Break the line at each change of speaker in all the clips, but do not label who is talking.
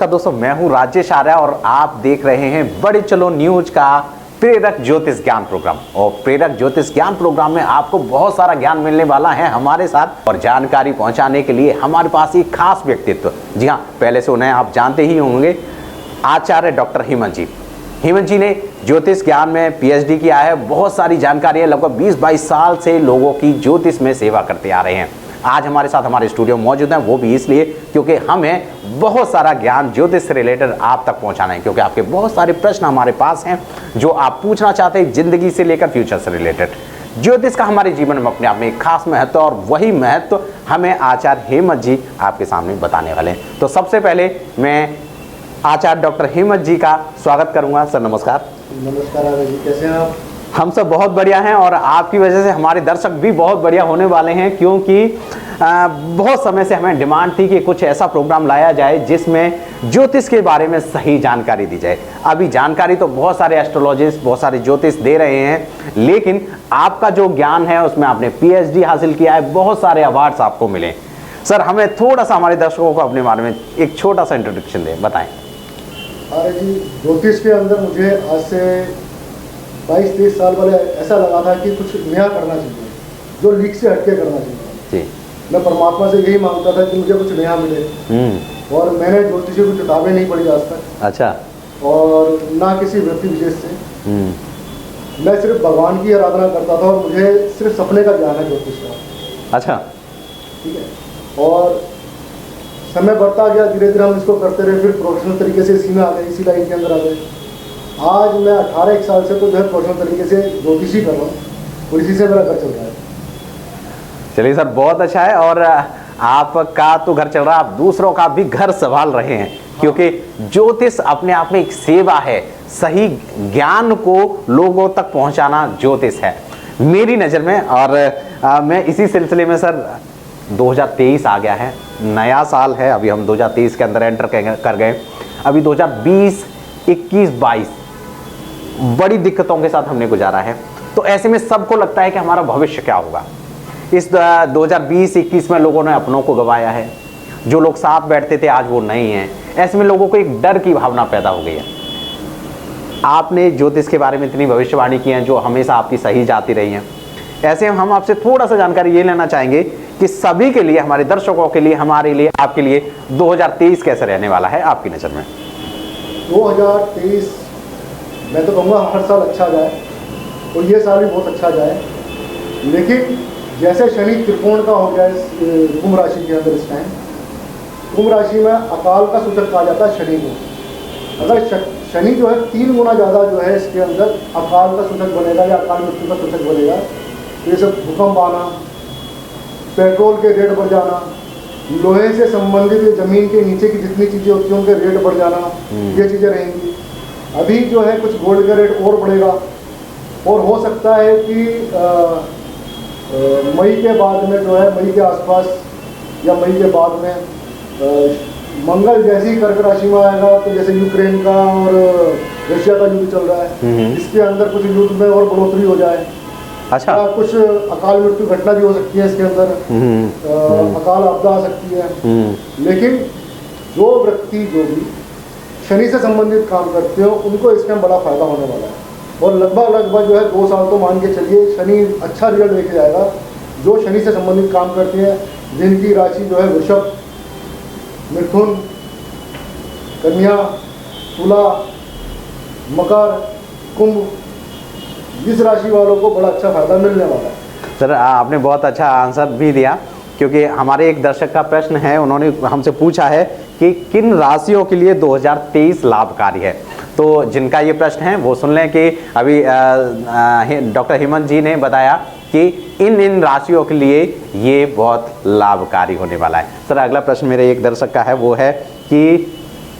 नमस्कार दोस्तों, मैं हूं राजेश आर्या और आप देख रहे हैं बड़े चलो न्यूज का प्रेरक ज्योतिष ज्ञान प्रोग्राम। और प्रेरक ज्योतिष ज्ञान प्रोग्राम में आपको बहुत सारा ज्ञान मिलने वाला है हमारे साथ। और जानकारी पहुंचाने के लिए हमारे पास एक खास व्यक्तित्व, जी हाँ, पहले से उन्हें आप जानते ही होंगे, आचार्य डॉक्टर हेमंत जी। हेमंत जी ने ज्योतिष ज्ञान में पीएचडी किया है। बहुत सारी जानकारी है, लगभग 20-22 साल से लोगों की ज्योतिष में सेवा करते आ रहे हैं। आज हमारे साथ हमारे स्टूडियो में मौजूद हैं, वो भी इसलिए क्योंकि हमें बहुत सारा ज्ञान ज्योतिष से रिलेटेड आप तक पहुंचाना है। क्योंकि आपके बहुत सारे प्रश्न हमारे पास हैं जो आप पूछना चाहते हैं, जिंदगी से लेकर फ्यूचर से रिलेटेड। ज्योतिष का हमारे जीवन में अपने आप में एक खास महत्व, और वही महत्व हमें आचार्य हेमंत जी आपके सामने बताने वाले हैं। तो सबसे पहले मैं आचार्य डॉक्टर हेमंत जी का स्वागत करूंगा। सर नमस्कार।
नमस्कार आर्य जी, कैसे हैं आप?
हम सब बहुत बढ़िया हैं और आपकी वजह से हमारे दर्शक भी बहुत बढ़िया होने वाले हैं। क्योंकि बहुत समय से हमें डिमांड थी कि कुछ ऐसा प्रोग्राम लाया जाए जिसमें ज्योतिष के बारे में सही जानकारी दी जाए। अभी जानकारी तो बहुत सारे एस्ट्रोलॉजिस्ट, बहुत सारे ज्योतिष दे रहे हैं, लेकिन आपका जो ज्ञान है उसमें आपने पीएचडी हासिल किया है, बहुत सारे अवार्ड्स आपको मिले। सर, हमें थोड़ा सा हमारे दर्शकों को अपने बारे में एक छोटा सा इंट्रोडक्शन दें, बताएं।
अरे जी, ज्योतिष के अंदर मुझे आज से 22-23 साल पहले ऐसा लगा था कि कुछ नया करना चाहिए, जो लीक से हटके करना चाहिए जी। मैं परमात्मा से यही मांगता था कि मुझे कुछ नया मिले। और मैंने ज्योतिषी की किताबें नहीं पढ़ी आज तक। अच्छा। और ना किसी व्यक्ति विशेष से। मैं सिर्फ भगवान की आराधना करता था और मुझे सिर्फ सपने का ज्ञान है ज्योतिष का। अच्छा, ठीक है। और समय बढ़ता गया, धीरे धीरे हम इसको करते रहे, फिर प्रोफेशनल तरीके से इसी में आ गए, इसी लाइन के अंदर आ गए। आज मैं 18 साल से तो जो है प्रोफेशनल तरीके से ज्योतिषी कर रहा हूँ और इसी से मेरा घर चल रहा है।
चलिए सर, बहुत अच्छा है। और आपका तो घर चल रहा है, आप दूसरों का भी घर संभाल रहे हैं। क्योंकि ज्योतिष अपने आप में एक सेवा है, सही ज्ञान को लोगों तक पहुंचाना ज्योतिष है मेरी नज़र में। और मैं इसी सिलसिले में सर, 2023 आ गया है, नया साल है, अभी हम 2023 के अंदर एंटर कर गए। अभी 2020, 21, 22 बड़ी दिक्कतों के साथ हमने गुजारा है। तो ऐसे में सबको लगता है कि हमारा भविष्य क्या होगा। इस 2020-21 में लोगों ने अपनों को गंवाया है, जो लोग साथ बैठते थे आज वो नहीं हैं। ऐसे में लोगों को एक डर की भावना पैदा हो गई है। आपने ज्योतिष के बारे में इतनी भविष्यवाणी की है जो हमेशा आपकी सही जाती रही हैं। ऐसे में हम आपसे थोड़ा सा जानकारी ये लेना चाहेंगे कि सभी के लिए, हमारे दर्शकों के लिए, हमारे लिए, आपके लिए 2023 कैसे रहने वाला है आपकी नज़र में?
2023 मैं तो कहूँगा हर साल अच्छा जाए और ये साल भी बहुत अच्छा जाए। लेकिन जैसे शनि त्रिकोण का हो गया इस कुंभ राशि के अंदर इस टाइम, कुंभ राशि में अकाल का सूचक कहा जाता है शनि को। अगर शनि जो है 3 गुना ज़्यादा जो है इसके अंदर अकाल का सूचक बनेगा या अकाल मृत्यु का सूचक बनेगा। तो ये सब भूकंप आना, पेट्रोल के रेट बढ़ जाना, लोहे से संबंधित जमीन के नीचे की जितनी चीज़ें होती हैं उनके रेट बढ़ जाना, ये चीज़ें रहेंगी। अभी जो है कुछ गोल्ड का रेट और बढ़ेगा और हो सकता है कि मई के बाद में जो है, मई के आसपास या मई के बाद में मंगल जैसे ही कर्क राशि में आएगा, तो जैसे यूक्रेन का और रशिया का युद्ध चल रहा है, इसके अंदर कुछ युद्ध में और बढ़ोतरी हो जाए। अच्छा। कुछ अकाल मृत्यु घटना भी हो सकती है इसके अंदर, अकाल आपदा आ सकती है। लेकिन जो व्यक्ति जो भी शनि से संबंधित काम करते हो उनको इसमें बड़ा फायदा होने वाला है। और लगभग जो है 2 साल तो मान के चलिए शनि अच्छा रिजल्ट लेके जाएगा। जो शनि से संबंधित काम करते हैं, जिनकी राशि जो है वृषभ, मिथुन, कन्या, तुला, मकर, कुंभ, इस राशि वालों को बड़ा अच्छा फायदा मिलने वाला है।
सर, आपने बहुत अच्छा आंसर भी दिया। क्योंकि हमारे एक दर्शक का प्रश्न है, उन्होंने हमसे पूछा है कि किन राशियों के लिए 2023 लाभकारी है। तो जिनका ये प्रश्न है वो सुन लें कि अभी डॉक्टर हेमंत जी ने बताया कि इन राशियों के लिए ये बहुत लाभकारी होने वाला है। सर, अगला प्रश्न मेरे एक दर्शक का है, वो है कि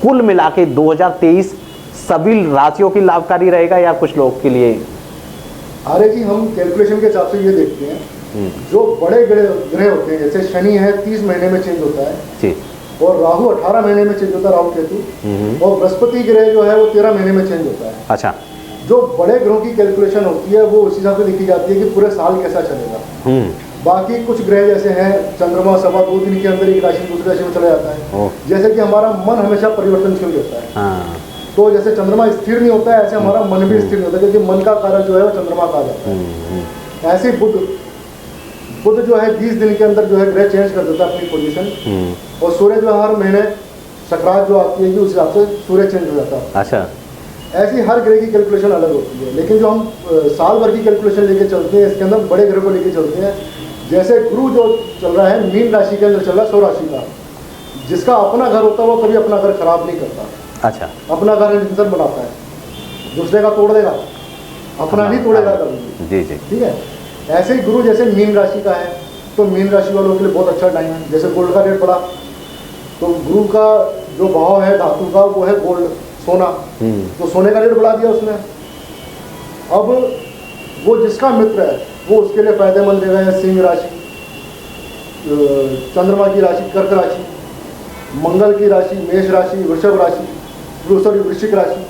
कुल मिला के 2023 सभी राशियों की लाभकारी रहेगा या कुछ लोग के लिए?
अरे जी, हम कैलकुलेशन के हिसाब से ये देखते हैं, जो बड़े ग्रह होते हैं, जैसे शनि है 30 महीने में चेंज होता है जी, और राहु 18 महीने में चेंज होता है, राहु केतु, और बृहस्पति ग्रह जो है वो 13 महीने में चेंज होता है। अच्छा। जो बड़े ग्रहों की कैलकुलेशन होती है वो उस हिसाब से लिखी जाती है कि पूरे साल कैसा चलेगा। बाकी कुछ ग्रह जैसे हैं, चंद्रमा 2.25 दिन के अंदर एक राशि दूसरी राशि में चला जाता है। जैसे कि हमारा मन हमेशा परिवर्तनशील होता है।
हाँ।
तो जैसे चंद्रमा स्थिर नहीं होता है, ऐसे हमारा मन भी स्थिर नहीं होता, क्योंकि मन का कारक जो है वो चंद्रमा कहा जाता है। ऐसे बुध जो है 20 दिन के अंदर जो है ग्रह चेंज कर देता है अपनी पोजीशन, और सूर्य जो हर महीने संक्रांत जो आती है उस हिसाब से सूर्य चेंज हो जाता है।
अच्छा।
ऐसी हर ग्रह की कैलकुलेशन अलग होती है, लेकिन जो हम साल भर की कैलकुलेशन लेके चलते हैं, इसके अंदर बड़े ग्रह को लेके चलते हैं। जैसे गुरु जो चल रहा है मीन राशि के अंदर चल रहा है, 100 राशि का, जिसका अपना घर होता है वो कभी अपना घर खराब नहीं करता।
अच्छा।
अपना घर इंसान बनाता है, दूसरे का तोड़ देगा, अपना नहीं तोड़ेगा कभी।
जी जी।
ठीक है। ऐसे ही गुरु जैसे मीन राशि का है, तो मीन राशि वालों के लिए बहुत अच्छा टाइम है। जैसे गोल्ड का रेट बढ़ा, तो गुरु का जो भाव है धातु का वो है गोल्ड, सोना, तो सोने का रेट बढ़ा दिया उसने। अब वो जिसका मित्र है वो उसके लिए फायदेमंद रहेगा। सिंह राशि, चंद्रमा की राशि कर्क राशि, मंगल की राशि मेष राशि, वृषभ राशि, वृश्चिक राशि,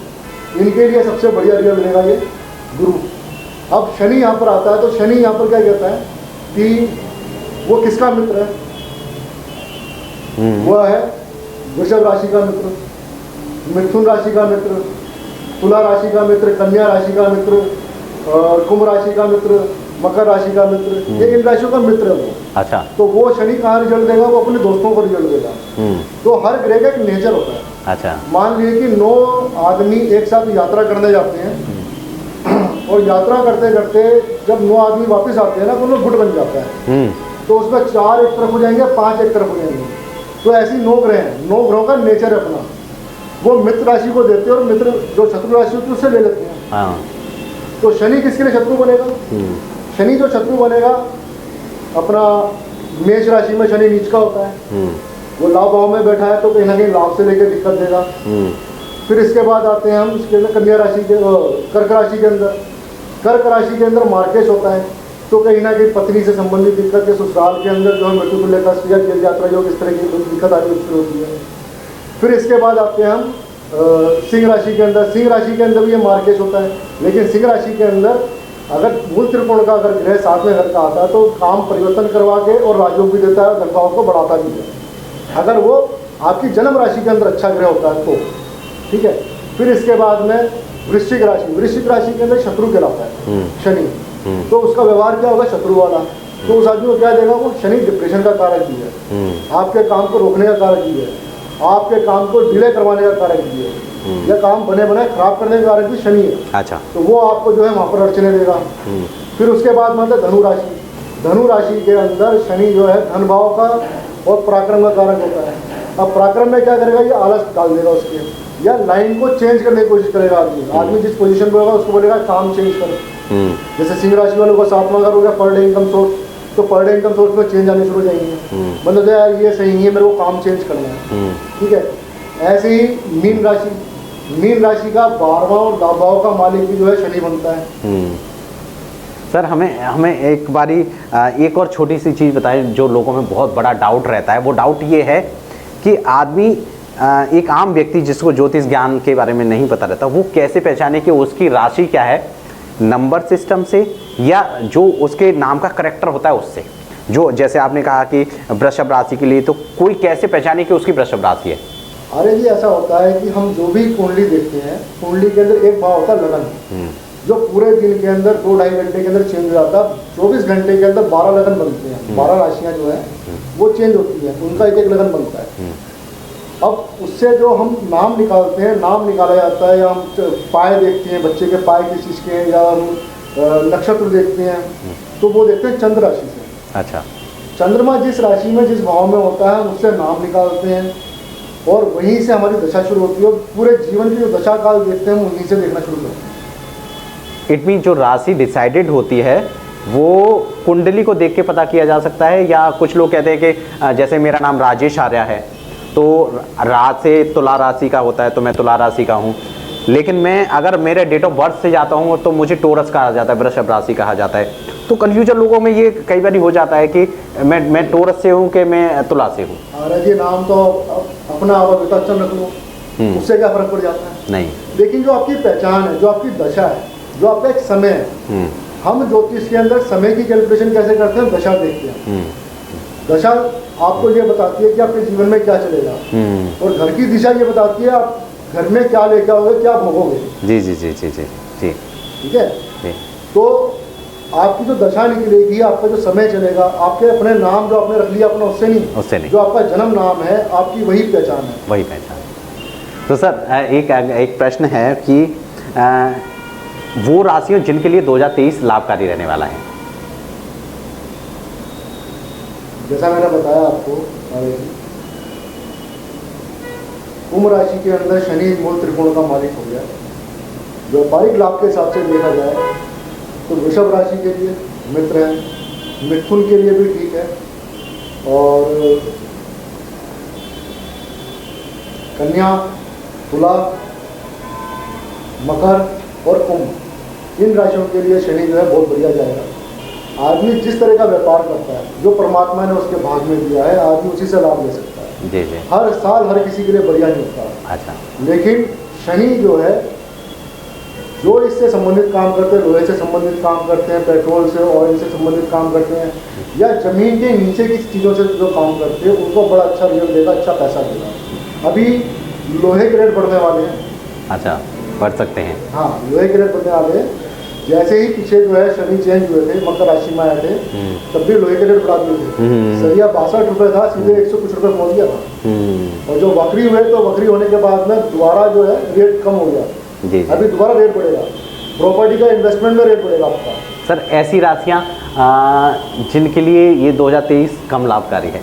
इनके लिए सबसे बढ़िया रिजल्ट मिलेगा ये गुरु। अब शनि यहाँ पर आता है, तो शनि यहाँ पर क्या कहता है कि वो किसका मित्र है? वह है वृषभ राशि का मित्र, मिथुन राशि का मित्र, तुला राशि का मित्र, कन्या राशि का मित्र, कुंभ राशि का मित्र, मकर राशि का मित्र, ये इन राशियों का मित्र है वो।
अच्छा।
तो वो शनि कहाँ रिजल्ट देगा? वो अपने दोस्तों को रिजल्ट देगा। तो हर ग्रह का एक नेचर होता है।
अच्छा।
मान लीजिए कि 9 आदमी एक साथ यात्रा करने जाते हैं, और यात्रा करते करते जब 9 आदमी वापस आते हैं ना, तो उनमें गुट बन जाता है। तो उसमें 4 एक तरफ हो जाएंगे, 5 एक तरफ हो जाएंगे। तो ऐसी 9 ग्रह हैं, 9 ग्रहों का नेचर है अपना। वो मित्र राशि को देते हैं और मित्र जो शत्रु राशि होती है उससे ले लेते हैं।
हाँ।
तो शनि किसके लिए शत्रु बनेगा? शनि जो शत्रु बनेगा, अपना मेष राशि में शनि नीच का होता है, वो लाभ भाव में बैठा है, तो कहीं ना कहीं लाभ से लेकर दिक्कत देगा। फिर इसके बाद आते हैं हम इसके अंदर कन्या राशि के, कर्क राशि के अंदर। कर्क राशि के अंदर मार्केश होता है, तो कहीं ना कहीं पत्नी से संबंधित दिक्कत के ससुराल के अंदर जो है मृत्यु तुल्य कष्ट या जेल यात्रा योग इस तरह की दिक्कत आदि होती है। फिर इसके बाद आते हैं हम सिंह राशि के अंदर। सिंह राशि के अंदर भी ये मार्केश होता है, लेकिन सिंह राशि के अंदर अगर मूल त्रिकोण का अगर ग्रह साथ में घर का आता है तो काम परिवर्तन करवा के और राजयोग भी देता है, धनभाव को बढ़ाता भी है, अगर वो आपकी जन्म राशि के अंदर अच्छा ग्रह होता है तो। ठीक है। फिर इसके बाद में वृश्चिक राशि। वृश्चिक राशि के अंदर शत्रु कहलाता है शनि, तो उसका व्यवहार क्या होगा? शत्रु वाला। तो उस आदमी को क्या देगा? वो शनि डिप्रेशन का कारक भी है, आपके काम को रोकने का कारक भी है, आपके काम को डिले करवाने का कारक भी है, या काम बने बनाए खराब करने का कारक भी शनि है।
अच्छा।
तो वो आपको जो है वहाँ पर अड़चने देगा। फिर उसके बाद मतलब धनु राशि। धनु राशि के अंदर शनि जो है धन भाव का और पराक्रम का कारक होता है। अब पराक्रम में क्या करेगा? ये आलस डाल देगा उसके, या लाइन को चेंज करने की कोशिश करेगा आदमी जिस पोजीशन पर होगा उसको बोलेगा काम चेंज करो। जैसे सिंह राशि वालों का 7वां घर हो गया पर डे इनकम सोर्स, तो पर डे इनकम सोर्स में चेंज आने शुरू हो जाएंगे, मतलब यार ये सही नहीं है, मेरे को काम चेंज करना है। ठीक है। ऐसे ही मीन राशि। मीन राशि का 12वां और लाभ भाव का मालिक भी जो है शनि बनता है।
सर हमें एक बारी एक और छोटी सी चीज़ बताएं जो लोगों में बहुत बड़ा डाउट रहता है। वो डाउट ये है कि आदमी एक आम व्यक्ति जिसको ज्योतिष ज्ञान के बारे में नहीं पता रहता, वो कैसे पहचाने कि उसकी राशि क्या है? नंबर सिस्टम से, या जो उसके नाम का करेक्टर होता है उससे? जो जैसे आपने कहा कि वृषभ राशि के लिए, तो कोई कैसे पहचाने कि उसकी वृषभ राशि है?
अरे जी ऐसा होता है कि हम जो भी कुंडली देखते हैं, कुंडली के अंदर एक भाव होता है लगन, जो पूरे दिन के अंदर 2-2.5 घंटे के अंदर चेंज हो जाता है। 24 घंटे के अंदर 12 लगन बनते हैं, 12 राशियां जो है वो चेंज होती हैं, उनका एक लगन बनता है। अब उससे जो हम नाम निकालते हैं, नाम निकाला जाता है, या हम पाए देखते हैं, बच्चे के पाए किस चीज़ के हैं, या हम नक्षत्र देखते हैं, तो वो देखते हैं चंद्र राशि से।
अच्छा।
चंद्रमा जिस राशि में जिस भाव में होता है उससे नाम निकालते हैं, और वहीं से हमारी दशा शुरू होती है। पूरे जीवन की जो दशा काल देखते हैं हम उन्हीं से देखना शुरू करते हैं।
इट मीन जो राशि डिसाइडेड होती है वो कुंडली को देख के पता किया जा सकता है, या कुछ लोग कहते हैं कि जैसे मेरा नाम राजेश आर्य है तो रात से तुला राशि का होता है तो मैं तुला राशि का हूँ, लेकिन मैं अगर मेरे डेट ऑफ बर्थ से जाता हूँ तो मुझे टोरस कहा जाता है, वृषभ राशि कहा जाता है। तो कंफ्यूजन लोगों में ये कई बार हो जाता है कि मैं टोरस से हूँ कि मैं तुला से हूँ।
अरे जी नाम तो अपना विताक्षण रख लो, उससे क्या फर्क पड़ जाता है?
नहीं।
लेकिन जो आपकी पहचान है, जो आपकी दशा है, जो आपका एक समय है, हम ज्योतिष के अंदर समय की कैलकुलेशन कैसे करते हैं, दशा देखते हैं। दशा आपको ये बताती है कि आपके जीवन में क्या चलेगा, और घर की दिशा ये बताती है आप घर में क्या लेके आओगे, क्या भोगोगे।
जी जी जी जी जी जी,
ठीक है।
जी।
तो आपकी जो दशा निकलेगी, आपका जो समय चलेगा, आपके अपने नाम जो आपने रख लिया अपना, उससे नहीं, जो आपका जन्म नाम है, आपकी वही पहचान है,
वही पहचान। तो सर एक प्रश्न है कि वो राशियों जिनके लिए 2023 लाभकारी रहने वाला है।
जैसा मैंने बताया आपको, कुंभ राशि के अंदर शनि मूल त्रिकोण का मालिक हो गया। व्यापारिक लाभ के हिसाब से देखा जाए तो वृषभ राशि के लिए मित्र है, मिथुन के लिए भी ठीक है, और कन्या, तुला, मकर और कुंभ, इन राशियों के लिए शनि जो है बहुत बढ़िया जाएगा। आदमी जिस तरह का व्यापार करता है, जो परमात्मा ने उसके भाग में दिया है, आदमी उसी से लाभ ले सकता है।
जी जी।
हर साल हर किसी के लिए बढ़िया नहीं होता।
अच्छा।
लेकिन शनि जो है, जो इससे संबंधित काम करते हैं, लोहे से संबंधित काम करते हैं, पेट्रोल से, ऑयल से संबंधित काम करते हैं, या जमीन के नीचे की चीज़ों से जो काम करते हैं, उनको बड़ा अच्छा रिजल्ट देगा, अच्छा पैसा देगा। अभी लोहे के रेट बढ़ने वाले हैं।
अच्छा, बढ़ सकते हैं।
हाँ, लोहे के रेट बढ़ने वाले हैं। जैसे ही पीछे जो है शनि चेंज हुए थे, मकर राशि में आए थे, तब भी लोहे के रेट बढ़ा दिए थे। सरिया 62 रुपये था, सीधे 100 कुछ रुपये पहुँच गया था। और जो वक्री हुए, तो वक्री होने के बाद में दोबारा जो है रेट कम हो गया।
जी।
अभी दोबारा रेट बढ़ेगा, प्रॉपर्टी का इन्वेस्टमेंट में रेट बढ़ेगा आपका।
सर ऐसी राशियाँ जिनके लिए ये 2023 कम लाभकारी है,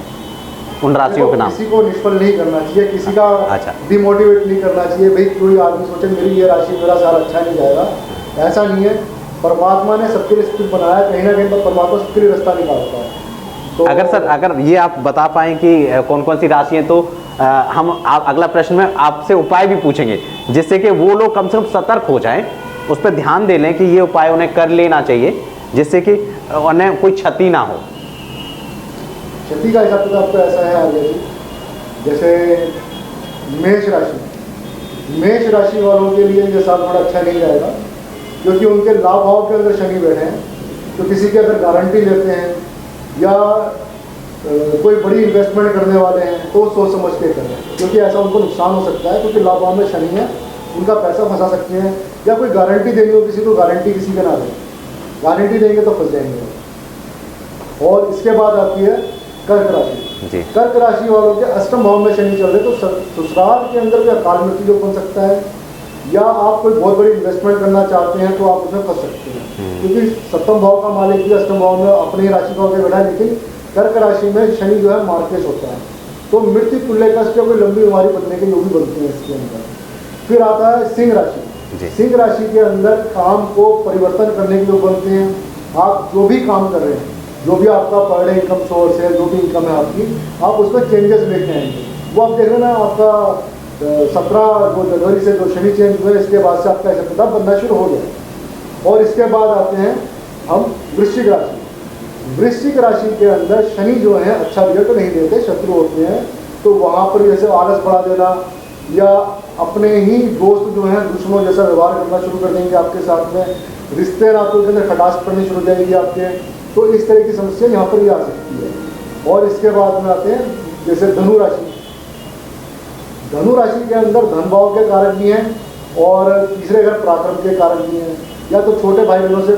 उन राशियों के नाम।
किसी को निष्फल नहीं करना चाहिए, किसी का
अच्छा,
डिमोटिवेट नहीं करना चाहिए। भाई कोई आदमी सोचे मेरी ये राशि मेरा साल अच्छा नहीं जाएगा, ऐसा नहीं है। परमात्मा ने सबके लिए स्थिति बनाया, कहीं ना कहीं पर परमात्मा सबके लिए रास्ता निकालता है। तो
अगर सर, अगर ये आप बता पाएँ कि कौन कौन सी राशि हैं, तो हम अगला प्रश्न में आपसे उपाय भी पूछेंगे, जिससे कि वो लोग कम से कम सतर्क हो जाएं, उस पर ध्यान दे लें कि ये उपाय उन्हें कर लेना चाहिए, जिससे कि उन्हें कोई क्षति ना हो।
क्षति का हिसाब किताब तो ऐसा है आगे जी, जैसे मेष राशि वालों के लिए ये साल थोड़ा अच्छा नहीं जाएगा, क्योंकि उनके लाभ भाव के अंदर शनि बैठे हैं। तो किसी की अगर गारंटी लेते हैं या कोई बड़ी इन्वेस्टमेंट करने वाले हैं, तो सोच समझ के करें, क्योंकि ऐसा उनको नुकसान हो सकता है, क्योंकि लाभ भाव में शनि है, उनका पैसा फंसा सकते हैं। या कोई गारंटी देनी हो किसी को, गारंटी किसी का ना दें, गारंटी देंगे तो फंस जाएंगे। और इसके बाद आती है कर्क राशि। कर्क राशि वालों के अष्टम भाव में शनि चल रहे, तो ससुराल के अंदर भी अकाल मृत्यु जो बन सकता है, या आप कोई बहुत बड़ी इन्वेस्टमेंट करना चाहते हैं तो आप उसमें फंस सकते हैं, क्योंकि सप्तम भाव का मालिक भी अष्टम भाव में अपनी राशि का होकर बैठा है। लेकिन कर्क राशि में शनि जो है मार्केश होता है, तो मृत्यु तुल्य का कोई लंबी बीमारी बनने के योग भी बनती है इसके अंदर। फिर आता है सिंह राशि। सिंह राशि के अंदर काम को परिवर्तन करने के योग बनते हैं। आप जो भी काम कर रहे हैं, जो भी आपका पर डे इनकम सोर्स है, जो भी इनकम है आपकी, आप उसमें चेंजेस लेके आएंगे। वो आप देख रहे ना, आपका 17 जनवरी से जो शनि चेंज हुए, इसके बाद से आपका ऐसा किताब बनना शुरू हो गया। और इसके बाद आते हैं हम वृश्चिक राशि। वृश्चिक राशि के अंदर शनि जो है अच्छा रिजल्ट नहीं देते, शत्रु होते हैं। तो वहाँ पर जैसे आलस बढ़ा देना, या अपने ही दोस्त जो हैं दुश्मनों जैसा व्यवहार करना शुरू कर देंगे आपके साथ में, रिश्ते नातों के अंदर खटास पड़नी शुरू हो जाएगी आपके। तो इस तरह की समस्या यहाँ पर ही आ सकती है। और इसके बाद में आते हैं जैसे धनु राशि। धनु राशि के अंदर धन भाव के कारक भी हैं, और तीसरे घर पराक्रम के कारक भी हैं। या तो छोटे भाई बहनों से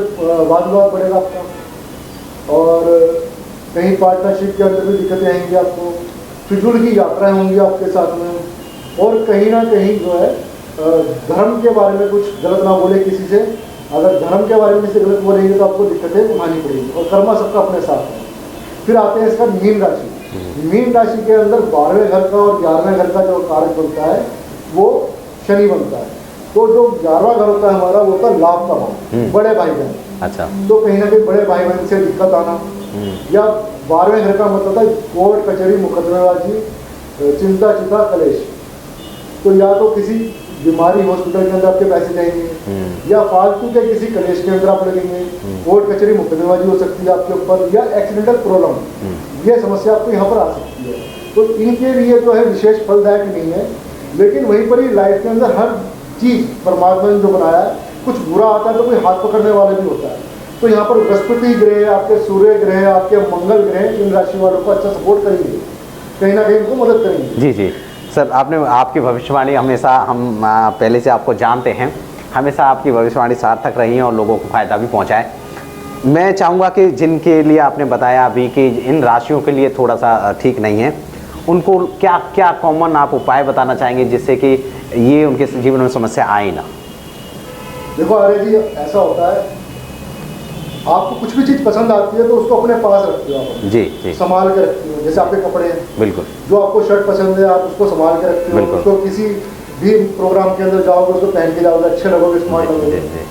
वाद विवाद बढ़ेगा आपका, और कहीं पार्टनरशिप के अंदर भी दिक्कतें आएंगी आपको, फिजूल की यात्राएं होंगी आपके साथ में, और कहीं ना कहीं जो है धर्म के बारे में कुछ गलत ना बोले किसी से। अगर धर्म के बारे में किसी गलत बोलेंगे तो आपको दिक्कतें उठानी पड़ेगी, और कर्मा सबका अपने साथ है। फिर आते हैं इसका मीन राशि। मीन राशि के अंदर 12वें घर का और 11वें घर का जो कारक बनता है वो शनि बनता है। तो जो 11वां घर होता है हमारा, वो होता है लाभ का भाव, बड़े भाई बहन। अच्छा। तो कहीं ना कहीं बड़े भाई बहन से दिक्कत आना, या 12वें घर का मतलब है कोर्ट कचहरी मुकदमेबाजी, चिंता चिता कलेश। तो या तो किसी बीमारी हॉस्पिटल के अंदर आपके पैसे जाएंगे, या फालतू के किसी कलेश के अंदर आप लगेंगे, कोर्ट कचहरी मुकदमेबाजी हो सकती है आपके ऊपर, या एक्सीडेंटल प्रॉब्लम, ये समस्या आपको यहाँ पर आ सकती है। तो इनके लिए जो है विशेष फलदायक नहीं है। लेकिन वहीं पर ही लाइफ के अंदर हर चीज़ परमात्मा ने जो बनाया है, कुछ बुरा आता है तो कोई हाथ पकड़ने वाला भी होता है। तो यहाँ पर बृहस्पति ग्रह, आपके सूर्य ग्रह, आपके मंगल ग्रह इन राशि वालों को अच्छा सपोर्ट करेंगे, कहीं ना कहीं उनको मदद करेंगे।
जी जी सर, आपने आपकी भविष्यवाणी हमेशा, हम पहले से आपको जानते हैं, हमेशा आपकी भविष्यवाणी सार्थक रही है और लोगों को फ़ायदा भी पहुंचाए। मैं चाहूँगा कि जिनके लिए आपने बताया अभी कि इन राशियों के लिए थोड़ा सा ठीक नहीं है, उनको क्या क्या कॉमन आप उपाय बताना चाहेंगे जिससे कि ये उनके जीवन में समस्या आए ना?
देखो आर्य जी, ऐसा होता है, आपको कुछ भी चीज़ पसंद आती है तो उसको अपने पास रखते हो आप,
जी जी,
संभाल के रखते हो। जैसे आपके कपड़े हैं,
बिल्कुल,
जो आपको शर्ट पसंद है आप उसको संभाल के रखते हो,
बिल्कुल।
उसको किसी भी प्रोग्राम के अंदर जाओगे उसको पहन के जाओगे, अच्छे लगोगे, स्मार्ट
जी,
लगोगे।
जी,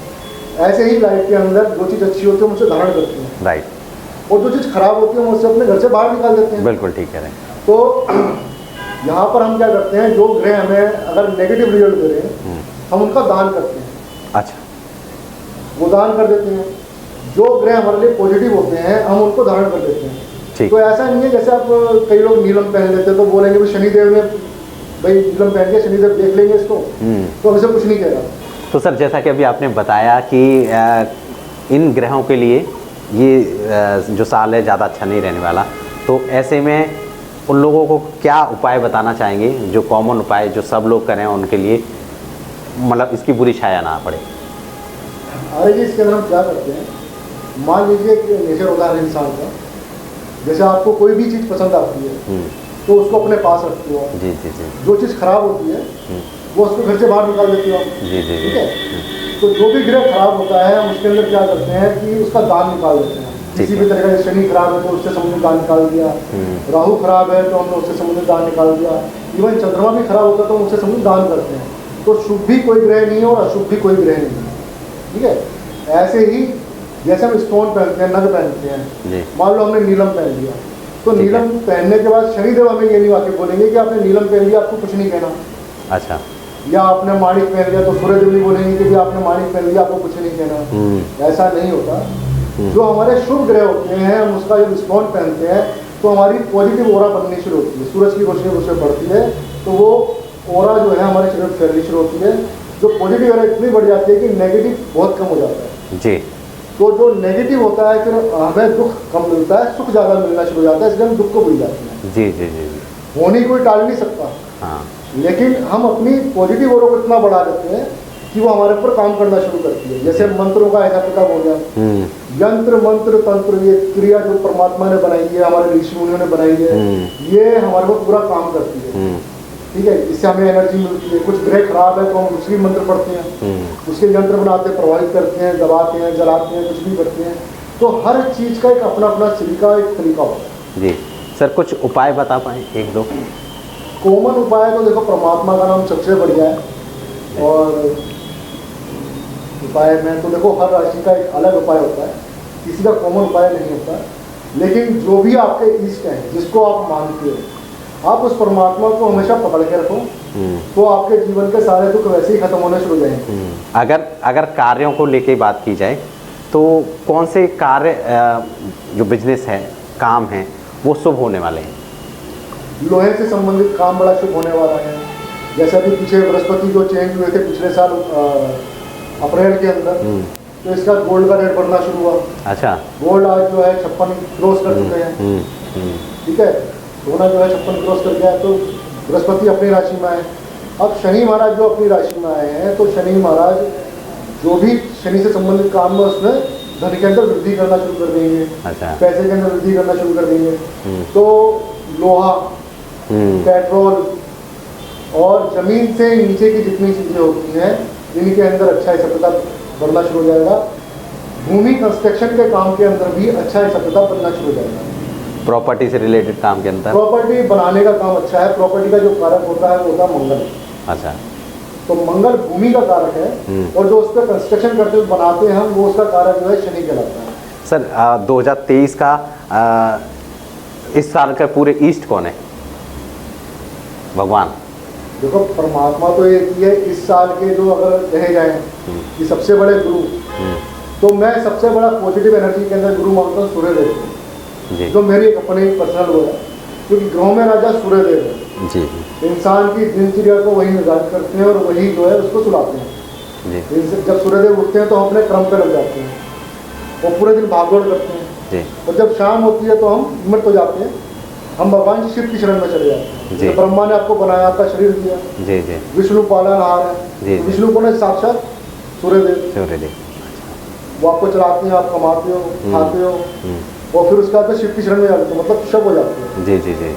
ऐसे ही लाइफ के अंदर जो चीज़ अच्छी होती है हम उसे धारण करते हैं,
राइट,
और जो चीज़ खराब होती है हम उससे अपने घर से बाहर निकाल देते हैं।
बिल्कुल ठीक कह रहे हैं।
तो यहाँ पर हम क्या करते हैं, जो ग्रह हमें अगर नेगेटिव रिजल्ट दे रहे हैं हम उनका दान करते हैं,
अच्छा,
वो दान कर देते हैं। जो ग्रह हमारे लिए पॉजिटिव होते हैं हम उनको धारण कर देते हैं।
ठीक,
तो ऐसा नहीं है जैसे आप कई लोग नीलम पहन लेते हैं तो बोलेंगे भाई शनिदेव ने, भाई नीलम पहन के शनिदेव देख लेंगे इसको, तो हम इसे कुछ नहीं कहेगा।
तो सर जैसा कि अभी आपने बताया कि इन ग्रहों के लिए ये जो साल है ज़्यादा अच्छा नहीं रहने वाला, तो ऐसे में उन लोगों को क्या उपाय बताना चाहेंगे, जो कॉमन उपाय जो सब लोग करें उनके लिए, मतलब इसकी बुरी छाया ना पड़े?
अरे जी, इसके अंदर हम क्या करते हैं, मान लीजिए कि नेचर होता है इंसान का, जैसे आपको कोई भी चीज़ पसंद आती है तो उसको अपने पास रखते हो।
जी जी जी,
जो चीज़ खराब होती है वो उसको घर से बाहर निकाल देते हो आप।
जी जी,
ठीक है, तो जो भी ग्रह खराब होता है हम उसके अंदर क्या करते हैं कि उसका दान निकाल देते हैं। किसी भी तरह का शनि खराब है तो उससे संबंधित दान निकाल दिया, राहु खराब है तो हमने उससे संबंधित दान निकाल दिया, इवन चंद्रमा भी खराब होता है तो हम उससे संबंधित दान करते हैं। तो शुभ भी कोई ग्रह नहीं है और अशुभ भी कोई ग्रह नहीं है। ठीक है, ऐसे ही जैसे हम स्टोन पहनते हैं, नग पहनते हैं, मान लो हमने नीलम पहन लिया, तो नीलम पहनने के बाद शनिदेव हमें ये नहीं आके बोलेंगे कि आपने नीलम पहन लिया आपको कुछ नहीं कहना।
अच्छा,
या आपने माणिक पहन लिया तो सूर्यदेव नहीं बोलेंगे कि आपने माणिक पहन लिया आपको कुछ नहीं कहना। ऐसा नहीं होता। जो हमारे शुभ ग्रह होते हैं हम उसका जब स्टोन पहनते हैं तो हमारी पॉजिटिव ओरा बननी शुरू होती है, सूरज की रोशनी उससे बढ़ती है तो वो ओरा जो है हमारे शरीर में फैलनी शुरू होती है। जो पॉजिटिव ओरा इतनी बढ़ जाती है कि नेगेटिव बहुत कम हो जाता है
जी।
तो जो नेगेटिव होता है फिर हमें दुख कम मिलता है, सुख ज़्यादा मिलना शुरू हो जाता है, इसलिए हम दुख को भूल जाते हैं।
जी जी जी,
होनी कोई टाल नहीं सकता,
हाँ,
लेकिन हम अपनी पॉजिटिव ओर को इतना बढ़ा देते हैं कि वो हमारे ऊपर काम करना शुरू करती है। जैसे मंत्रों का ऐसा किताब हो गया, यंत्र मंत्र तंत्र, ये क्रिया जो परमात्मा ने बनाई है, हमारे ऋषि मुनियों ने बनाई है, ये हमारे को पूरा काम करती है। ठीक है, इससे हमें एनर्जी मिलती है। कुछ ग्रह खराब है तो हम उसके मंत्र पढ़ते हैं, उसके यंत्र बनाते हैं, प्रभावित करते हैं, दबाते हैं, जलाते हैं, कुछ भी करते हैं। तो हर चीज़ का एक अपना अपना तरीका, एक तरीका होता है।
जी सर, कुछ उपाय बता पाएँ एक दो?
कॉमन उपाय तो देखो परमात्मा का नाम सबसे बढ़िया है, और उपाय में तो देखो हर राशि का एक अलग उपाय होता है, किसी का कॉमन उपाय नहीं होता। लेकिन जो भी आपके इष्ट हैं, जिसको आप मानते हो, आप उस परमात्मा को हमेशा पकड़ के रखो, तो आपके जीवन के सारे दुख वैसे ही खत्म होने शुरू हो जाएंगे।
अगर कार्यों को लेके बात की जाए तो कौन से कार्य जो बिजनेस है, काम है, वो शुभ होने वाले हैं?
लोहे से संबंधित काम बड़ा शुभ होने वाला है। जैसे अभी पीछे बृहस्पति जो चेंज हुए थे पिछले साल अप्रैल के अंदर, तो इसका गोल्ड का रेट बढ़ना शुरू हुआ।
अच्छा,
गोल्ड आज जो है 56 क्रॉस कर चुके हैं। ठीक है, सोना जो है 56 क्रॉस कर गया, तो बृहस्पति अपनी राशि में आए। अब शनि महाराज जो अपनी राशि में आए हैं, तो शनि महाराज जो भी शनि से संबंधित काम में उसमें धन के अंदर वृद्धि करना शुरू कर देंगे।
अच्छा,
पैसे के अंदर वृद्धि करना शुरू कर देंगे। तो लोहा, पेट्रोल और जमीन से नीचे की जितनी चीज़ें होती हैं इनके अंदर अच्छा सफलता बढ़ना शुरू हो जाएगा। भूमि कंस्ट्रक्शन के काम के अंदर भी अच्छा सफलता बनना शुरू हो जाएगा।
प्रॉपर्टी से रिलेटेड काम के अंदर
प्रॉपर्टी बनाने का काम अच्छा है। प्रॉपर्टी का जो कारक होता है वो होता है मंगल।
अच्छा,
तो मंगल भूमि का कारक है, और जो उस पर कंस्ट्रक्शन करते हुए बनाते हैं हम, वो उसका कारक जो है शनि कहलाता है।
सर 2023 का इस साल का पूरे ईस्ट कौन है? भगवान?
देखो परमात्मा तो एक ही है। इस साल के जो अगर कहे जाए कि सबसे बड़े गुरु, तो मैं सबसे बड़ा पॉजिटिव एनर्जी के अंदर गुरु मानता हूँ सूर्यदेव को, जो मेरी एक अपनी पर्सनल वो है, क्योंकि ग्रहों में राजा सूर्यदेव है
जी।
इंसान की दिनचर्या को वही निर्धारित करते हैं और वही जो है उसको सुलाते हैं। जब सूर्यदेव उठते हैं तो हम अपने क्रम पे लग जाते हैं। वो पूरे दिन भागदौड़ करते हैं
जी
और जब शाम होती है तो हम मृत हो जाते हैं, हम भगवान शिव की शरण में चले जाते हैं।
जी।
तो ब्रह्मा ने आपको बनाया, आपका शरीर दिया,
जी जी
विष्णु पालनहार है,
जी।
तो विष्णु को ने साक्षात सूर्यदेव,
सूर्यदेव।
वो आपको चलाते हैं, आप कमाते हो, खाते हो, और फिर उसके बाद शिव की शरण में जाते हो, मतलब शव हो जाते हो।
जी जी जी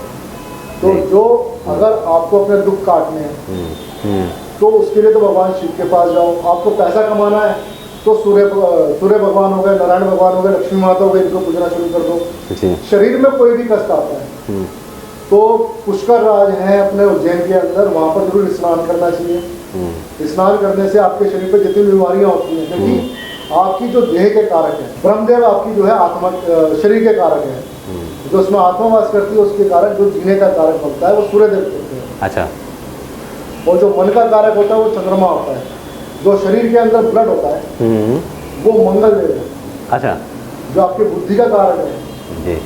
तो
जी।
जो अगर आपको अपने दुख काटने हैं
हम्म,
तो उसके लिए तो भगवान शिव के पास जाओ। आपको पैसा कमाना है तो सूर्य भगवान हो गए, नारायण भगवान हो गए, लक्ष्मी माता हो गई, इनको पूजना शुरू कर दो।
जी
शरीर में कोई भी कष्ट आता है तो पुष्कर राज है अपने उज्जैन के अंदर, वहाँ पर जरूर स्नान करना चाहिए। स्नान करने से आपके शरीर पर जितनी बीमारियां होती हैं, क्योंकि आपकी जो देह के कारक है, ब्रह्मदेव आपकी जो है आत्मा शरीर के कारक है, जो उसमें आत्मा वास करती है उसके कारक जो जीने का कारक होता है वो सूर्यदेव होते हैं।
अच्छा।
और जो मन का कारक होता है वो चंद्रमा होता है। जो शरीर के अंदर ब्लड होता है वो मंगल देव है।
अच्छा।
जो आपकी बुद्धि का कारक है
जी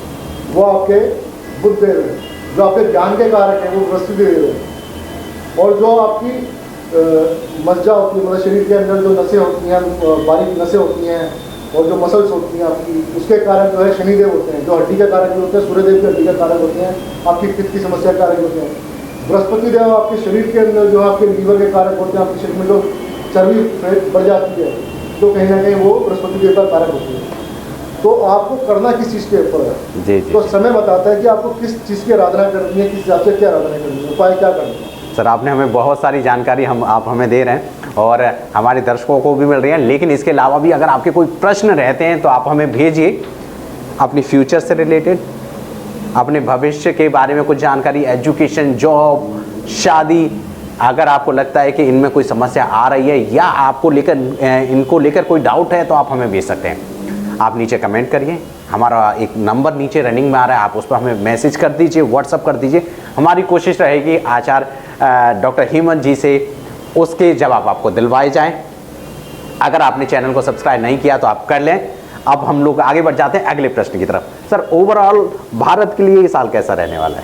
वो आपके बुध देव है। जो आपके ज्ञान के कारक है वो बृहस्पति देव है। और जो आपकी मज्जा होती है, मतलब शरीर के अंदर जो नसें होती हैं, बारीक नसें होती हैं और जो मसल्स होती हैं आपकी, उसके कारक जो है शनिदेव होते हैं। जो हड्डी के कारक भी होते हैं, सूर्यदेव की हड्डी के कारक होते हैं, आपकी पित्त की समस्या के कारक होते हैं। बृहस्पति देव आपके शरीर के अंदर जो आपके लीवर के कारक होते हैं, आपके शरीर में जो चर्बी बढ़ जाती है तो कहीं ना कहीं वो बृहस्पति देव का कारक होती है। तो आपको करना किस चीज़ के ऊपर है,
जी जी।
तो समय बताता है कि आपको किस चीज़ की आराधना करनी है, किस हिसाब से क्या आराधना करनी है, उपाय क्या करना है।
सर आपने हमें बहुत सारी जानकारी आप हमें दे रहे हैं और हमारे दर्शकों को भी मिल रही है, लेकिन इसके अलावा भी अगर आपके कोई प्रश्न रहते हैं तो आप हमें भेजिए अपनी फ्यूचर से रिलेटेड, अपने भविष्य के बारे में कुछ जानकारी, एजुकेशन, जॉब, शादी। अगर आपको लगता है कि इनमें कोई समस्या आ रही है या आपको इनको लेकर कोई डाउट है तो आप हमें भेज सकते हैं। आप नीचे कमेंट करिए, हमारा एक नंबर नीचे रनिंग में आ रहा है, आप उस पर हमें मैसेज कर दीजिए, व्हाट्सअप कर दीजिए। हमारी कोशिश रहेगी आचार्य डॉक्टर हेमंत जी से उसके जवाब आपको दिलवाए जाएं। अगर आपने चैनल को सब्सक्राइब नहीं किया तो आप कर लें। अब हम लोग आगे बढ़ जाते हैं अगले प्रश्न की तरफ। सर ओवरऑल भारत के लिए ये साल कैसा रहने वाला है?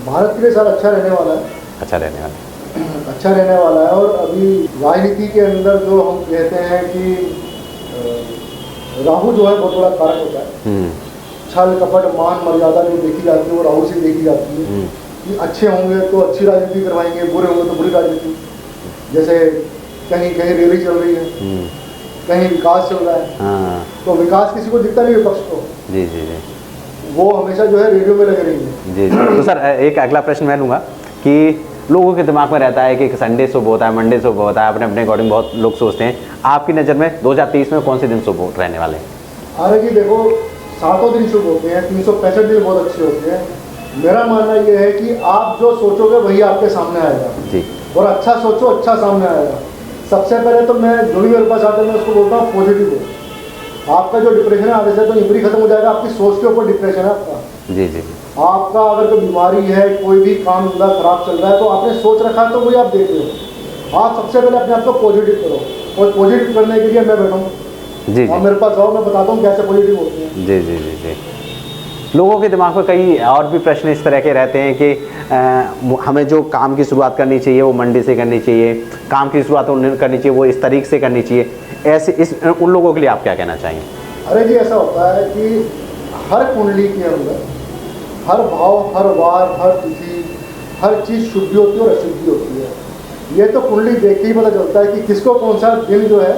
भारत के लिए साल अच्छा रहने वाला है।
अच्छा रहने वाला है।
अच्छा रहने वाला है। और अभी राजनीति के अंदर जो हम कहते हैं कि राहु जो है बहुत बड़ा कारक होता है। छल कपट मान मर्यादा जो देखी जाती है वो राहु से देखी जाती है कि अच्छे होंगे तो अच्छी राजनीति करवाएंगे, बुरे होंगे तो बुरी राजनीति। जैसे कहीं कहीं रैली चल रही है, कहीं विकास चल रहा है,
हाँ।
तो विकास किसी को दिखता नहीं विपक्ष को,
जी जी जी
वो हमेशा जो है रेडियो में लगे रहेंगे।
जी जी। तो सर एक अगला प्रश्न मैं लूँगा कि लोगों के दिमाग में रहता है कि संडे शुभ होता है, मंडे शुभ होता है, अपने अपने अकॉर्डिंग बहुत लोग सोचते हैं। आपकी नज़र में 2023 में कौन से दिन शुभ रहने वाले हैं?
अरे जी देखो, 7 दिन शुभ होते हैं, 365 दिन बहुत अच्छे होते हैं। मेरा मानना ये है कि आप जो सोचोगे वही आपके सामने आएगा
जी।
और अच्छा सोचो, अच्छा सामने आएगा। सबसे पहले तो मैं जो भी मेरे पास आते हैं मैं उसको बोलता हूँ पॉजिटिव हो। आपका जो डिप्रेशन है आगे से तो इमरी खत्म हो जाएगा। आपकी सोच के ऊपर डिप्रेशन है आपका।
जी जी।
आपका अगर कोई बीमारी है, कोई भी काम धंधा खराब चल रहा है तो आपने सोच रखा है तो वही आप देख रहे हो। आप सबसे पहले अपने आप को पॉजिटिव करो और पॉजिटिव करने के लिए मैं बैठा हूँ
जी
और मेरे पास जाओ, मैं बताता हूँ कैसे पॉजिटिव होते हैं।
जी जी जी जी। लोगों के दिमाग में कई और भी प्रश्न इस तरह के रहते हैं कि हमें जो काम की शुरुआत करनी चाहिए वो मंडे से करनी चाहिए, काम की शुरुआत करनी चाहिए वो इस तारीख से करनी चाहिए। ऐसे उन लोगों के लिए आप क्या कहना चाहेंगे?
अरे जी ऐसा होता है कि हर कुंडली के अंदर हर भाव, हर वार, हर तिथि, हर चीज़ शुद्धि होती है और अशुद्धि होती है। ये तो कुंडली देख के ही पता चलता है कि किसको कौन सा दिन जो है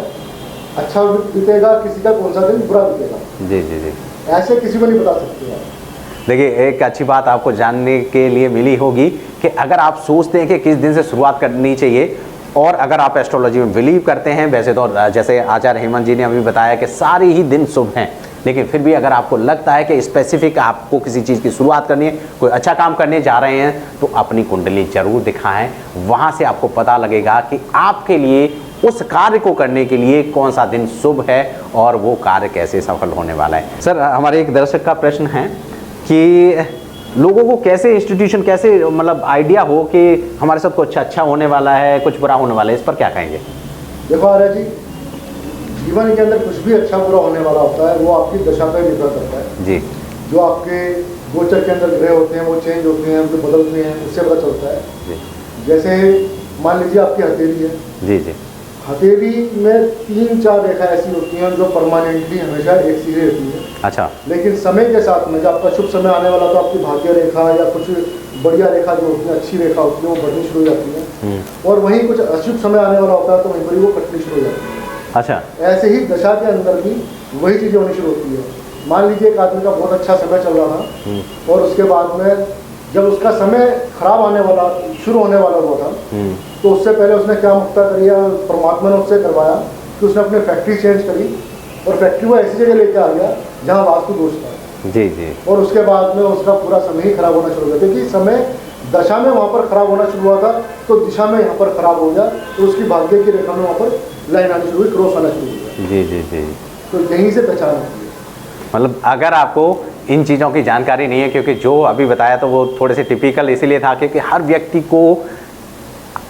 अच्छा बीतेगा, किसी का कौन सा दिन बुरा बीतेगा।
जी जी जी।
ऐसे किसी को नहीं बता सकते आप।
देखिए एक अच्छी बात आपको जानने के लिए मिली होगी कि अगर आप सोचते हैं कि किस दिन से शुरुआत करनी चाहिए और अगर आप एस्ट्रोलॉजी में बिलीव करते हैं, वैसे तो जैसे आचार्य हेमंत जी ने अभी बताया कि सारे ही दिन शुभ हैं, लेकिन फिर भी अगर आपको लगता है कि स्पेसिफिक आपको किसी चीज़ की शुरुआत करनी है, कोई अच्छा काम करने जा रहे हैं, तो अपनी कुंडली जरूर दिखाएं। वहाँ से आपको पता लगेगा कि आपके लिए उस कार्य को करने के लिए कौन सा दिन शुभ है और वो कार्य कैसे सफल होने वाला है। सर हमारे एक दर्शक का प्रश्न है कि लोगों को कैसे इंस्टीट्यूशन, कैसे मतलब आइडिया हो कि हमारे साथ कुछ अच्छा होने वाला है, कुछ बुरा होने वाला है, इस पर क्या कहेंगे?
देखो आर्य जी, जीवन के अंदर कुछ भी अच्छा बुरा होने वाला होता है वो आपकी दशा पर निर्भर करता है
जी।
जो आपके गोचर के अंदर ग्रह होते हैं वो चेंज होते हैं, वो बदलते हैं, उससे पता चलता है जी। जैसे मान लीजिए आपकी हथेली है
जी जी,
हथेली में 3-4 रेखा ऐसी होती हैं जो परमानेंटली हमेशा एक सी रहती है।
अच्छा।
लेकिन समय के साथ में जब आपका शुभ समय आने वाला तो आपकी भाग्य रेखा या कुछ बढ़िया रेखा जो होती है, अच्छी रेखा होती है, वो बढ़नी शुरू हो जाती है। और वहीं कुछ अशुभ समय आने वाला होता है तो वहीं पर ही वो कटनी शुरू हो जाती है।
अच्छा।
ऐसे ही दशा के अंदर भी वही चीज़ें होनी शुरू होती है। मान लीजिए एक आदमी का बहुत अच्छा समय चल रहा था और उसके बाद में जब उसका समय खराब आने वाला शुरू होने वाला हुआ था तो उससे पहले उसने क्या मुक्ता करी है, परमात्मा ने उससे करवाया कि उसने अपनी फैक्ट्री चेंज करी और फैक्ट्री को ऐसी जगह लेके आ गया जहाँ वास्तु दोष था।
जी जी।
और उसके बाद में उसका पूरा समय ही खराब होना शुरू हो गया, क्योंकि समय दशा में वहाँ पर खराब होना शुरू हुआ था तो दिशा में यहाँ पर खराब हो गया तो उसकी भाग्य की रेखा में वहाँ पर लाइन आनी शुरू हुई, क्रॉस आना शुरू हो गया।
जी जी जी।
तो यहीं से पहचान होती है।
मतलब अगर आपको इन चीज़ों की जानकारी नहीं है, क्योंकि जो अभी बताया तो वो थोड़े से टिपिकल इसीलिए था क्योंकि हर व्यक्ति को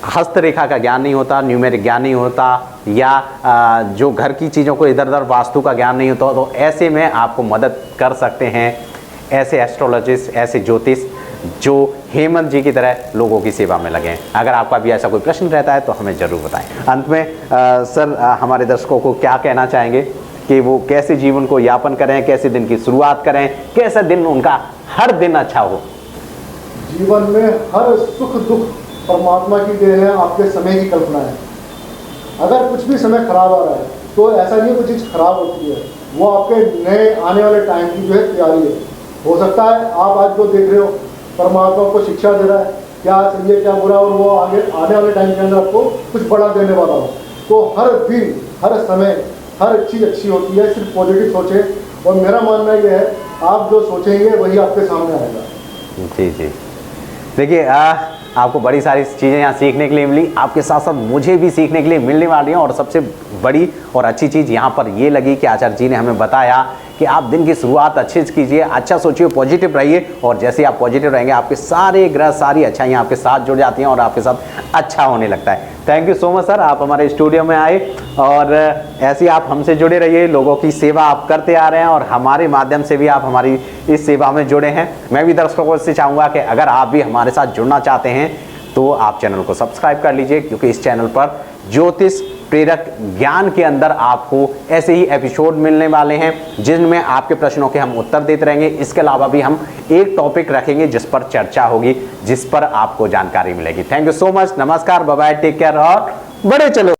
हस्तरेखा का ज्ञान नहीं होता, न्यूमेरिक ज्ञान नहीं होता, या जो घर की चीज़ों को इधर उधर वास्तु का ज्ञान नहीं होता, तो ऐसे में आपको मदद कर सकते हैं ऐसे एस्ट्रोलॉजिस्ट, ऐसे ज्योतिष जो हेमंत जी की तरह लोगों की सेवा में लगे हैं। अगर आपका भी ऐसा कोई प्रश्न रहता है तो हमें ज़रूर बताएं। अंत में सर हमारे दर्शकों को क्या कहना चाहेंगे कि वो कैसे जीवन को यापन करें, कैसे दिन की शुरुआत करें, कैसा दिन उनका हर दिन अच्छा हो?
जीवन में हर सुख दुख परमात्मा की देन है, आपके समय की कल्पना है। अगर कुछ भी समय खराब आ रहा है तो ऐसा नहीं कोई चीज़ खराब होती है, वो आपके नए आने वाले टाइम की जो है तैयारी है। हो सकता है आप आज जो देख रहे हो परमात्मा को शिक्षा दे रहा है क्या सही है क्या बुरा, और वो आगे आने वाले टाइम के अंदर आपको कुछ बड़ा देने वाला हो। तो हर दिन हर समय हर चीज़ अच्छी होती है, सिर्फ पॉजिटिव सोचें। और मेरा मानना यह है आप जो सोचेंगे वही आपके सामने आएगा।
जी जी। देखिए आपको बड़ी सारी चीज़ें यहाँ सीखने के लिए मिली, आपके साथ साथ मुझे भी सीखने के लिए मिलने वाली हैं। और सबसे बड़ी और अच्छी चीज़ यहाँ पर ये लगी कि आचार्य जी ने हमें बताया कि आप दिन की शुरुआत अच्छे से कीजिए, अच्छा सोचिए, पॉजिटिव रहिए, और जैसे आप पॉजिटिव रहेंगे आपके सारे ग्रह सारी अच्छाइयाँ आपके साथ जुड़ जाती हैं और आपके साथ अच्छा होने लगता है। Thank you so much sir, आप हमारे स्टूडियो में आए और ऐसे आप हमसे जुड़े रहिए, लोगों की सेवा आप करते आ रहे हैं और हमारे माध्यम से भी आप हमारी इस सेवा में जुड़े हैं। मैं भी दर्शकों से चाहूँगा कि अगर आप भी हमारे साथ जुड़ना चाहते हैं तो आप चैनल को सब्सक्राइब कर लीजिए, क्योंकि इस चैनल पर ज्योतिष प्रेरक ज्ञान के अंदर आपको ऐसे ही एपिसोड मिलने वाले हैं जिनमें आपके प्रश्नों के हम उत्तर देते रहेंगे। इसके अलावा भी हम एक टॉपिक रखेंगे जिस पर चर्चा होगी, जिस पर आपको जानकारी मिलेगी। थैंक यू सो मच, नमस्कार, बाय बाय, टेक केयर और बड़े चलो।